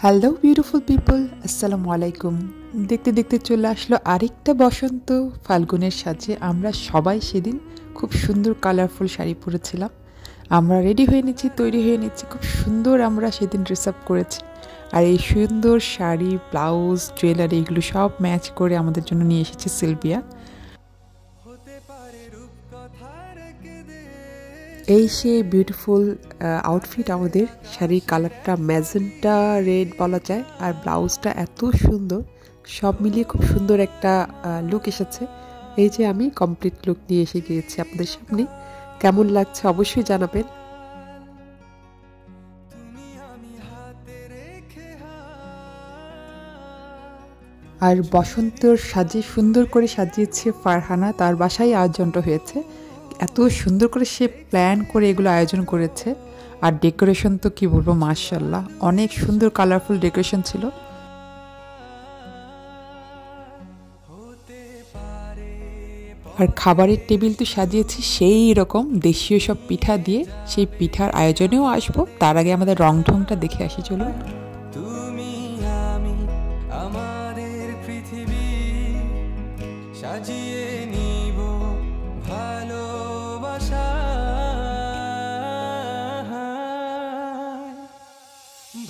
Hello beautiful people, আসসালামু আলাইকুম। দেখতে দেখতে চলে আসলো আরেকটা বসন্ত ফাল্গুনের সাজে। আমরা সবাই সেদিন খুব সুন্দর কালারফুল শাড়ি পরেছিলাম। আমরা রেডি হয়ে নিচ্ছি, তৈরি হয়ে নিচ্ছি, খুব সুন্দর আমরা সেদিন ড্রেস আপ করেছি। আর এই সুন্দর শাড়ি, ব্লাউজ, জুয়েলারি এগুলো সব ম্যাচ করে আমাদের জন্য নিয়ে এসেছে সিলভিয়া। এই সেই বিউটিফুল আউটফিট। আমাদের শাড়ির কালারটা ম্যাজেন্টা রেড বলা যায়, আর ব্লাউজটা এত সুন্দর, সব মিলিয়ে খুব সুন্দর একটা লুক এসেছে। এই যে আমি কমপ্লিট লুক নিয়ে এসে গিয়েছি আপনাদের সামনে। কেমন লাগছে অবশ্যই জানাবেন। আর বসন্তর সাজে সুন্দর করে সাজিয়েছে ফারহানা, তার বাসায় আয়োজনটা হয়েছে। এত সুন্দর করে সে প্ল্যান করে এগুলো আয়োজন করেছে। আর ডেকোরেশন তো কি বলবো, মাশাআল্লাহ, অনেক সুন্দর কালারফুল ডেকোরেশন ছিল। আর খাবারের টেবিল তো সাজিয়েছি সেই রকম দেশীয় সব পিঠা দিয়ে। সেই পিঠার আয়োজনেও আসবো, তার আগে আমাদের রং ঢংটা দেখে আসি চলুন। তুমি আমি আমাদের পৃথিবী সাজিয়ে নিব ভালোবাসা,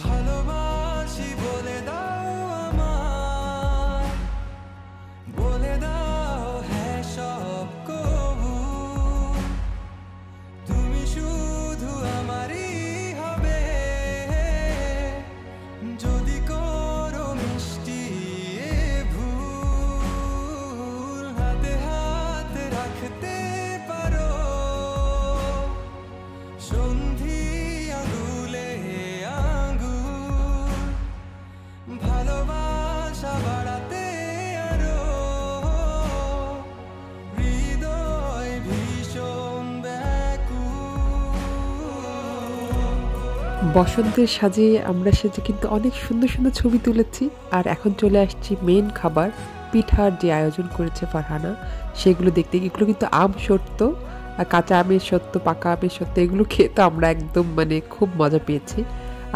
ভালোবাসি বলে দাও আমায়, বলে দাও হ্যাঁ সব কবু, তুমি শুধু আমারই হবে, যদি করো মিষ্টি ভুল, হাতে হাত রাখতে পারো সন্ধি আঙুলে আঙুল, ভালোবাসা বাড়াতে আরো হৃদয় ভীষণ ব্যাকুল। বসন্তের সাজে আমরা সেজে কিন্তু অনেক সুন্দর সুন্দর ছবি তুলেছি। আর এখন চলে আসছি মেন খাবার, পিঠার যে আয়োজন করেছে ফারহানা সেগুলো দেখতে। এগুলো কিন্তু আম সত্য, কাঁচা আমের সত্য, পাকা আমের সত্য, এগুলো খেয়ে তো আমরা একদম খুব মজা পেয়েছি।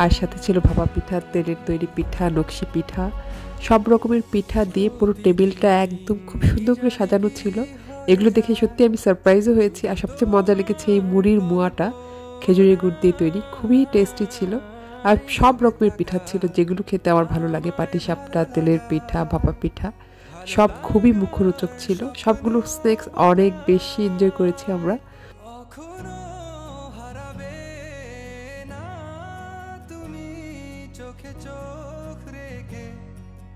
আর সাথে ছিল ভাপা পিঠা, তেলের তৈরি পিঠা, নকশি পিঠা, সব রকমের পিঠা দিয়ে পুরো টেবিলটা একদম খুব সুন্দর করে সাজানো ছিল। এগুলো দেখে সত্যি আমি সারপ্রাইজও হয়েছি। আর সবচেয়ে মজা লেগেছে এই মুড়ির মোয়াটা, খেজুরের গুড় দিয়ে তৈরি, খুবই টেস্টি ছিল। আর সব রকমের পিঠা ছিল যেগুলো খেতে আমার ভালো লাগে, পাটিসাপটা, তেলের পিঠা, ভাপা পিঠা, সব খুবই মুখরোচক ছিল। সবগুলো স্ন্যাক্স অনেক বেশি এনজয় করেছি আমরা। কখনো হারাবে না তুমি চোখে চোখ রেখে,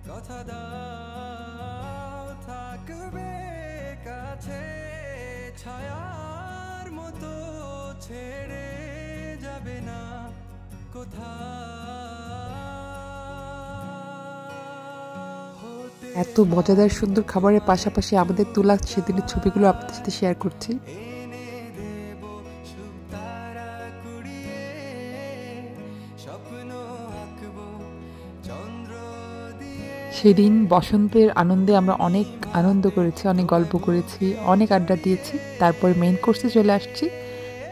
কথা দাও থাকবে কাছে, ছায়ার মতো ছেড়ে যাবে না কোথাও। এত মজাদার সুন্দর খাবারের পাশাপাশি আমাদের তোলা সেদিনের ছবিগুলো আপনাদের সাথে শেয়ার করছি। এনে দেব সুখ তারা কুড়িয়ে, স্বপ্ন আঁকবো চন্দ্র দিয়ে। সেদিন বসন্তের আনন্দে আমরা অনেক আনন্দ করেছি, অনেক গল্প করেছি, অনেক আড্ডা দিয়েছি। তারপরে মেইন কোর্সে চলে আসছি।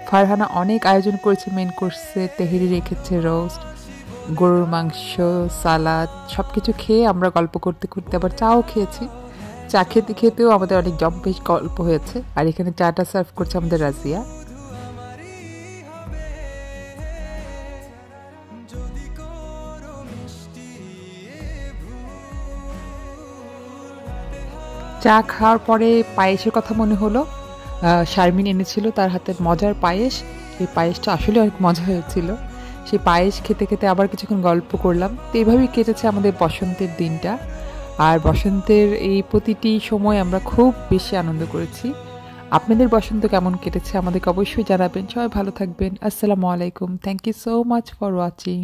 ফারহানা অনেক আয়োজন করেছে মেইন কোর্সে, তেহেরি রেখেছে, রোস্ট, গরুর মাংস, সালাদ, সব কিছু খেয়ে আমরা গল্প করতে করতে আবার চাও খেয়েছি। চা খেতে খেতেও আমাদের অনেক জম্পেশ গল্প হয়েছে। আর এখানে চাটা সার্ভ করছে আমাদের রাজিয়া। যদি করো মিষ্টি চা খাওয়ার পরে পায়েসের কথা মনে হলো। শারমিন এনেছিল তার হাতের মজার পায়েস। এই পায়েসটা আসলে অনেক মজা হয়েছিল। সেই পায়েস খেতে খেতে আবার কিছুক্ষণ গল্প করলাম। তো এইভাবেই কেটেছে আমাদের বসন্তের দিনটা। আর বসন্তের এই প্রতিটি সময় আমরা খুব বেশি আনন্দ করেছি। আপনাদের বসন্ত কেমন কেটেছে আমাদেরকে অবশ্যই জানাবেন। সবাই ভালো থাকবেন। আসসালামু আলাইকুম। Thank you so much for watching.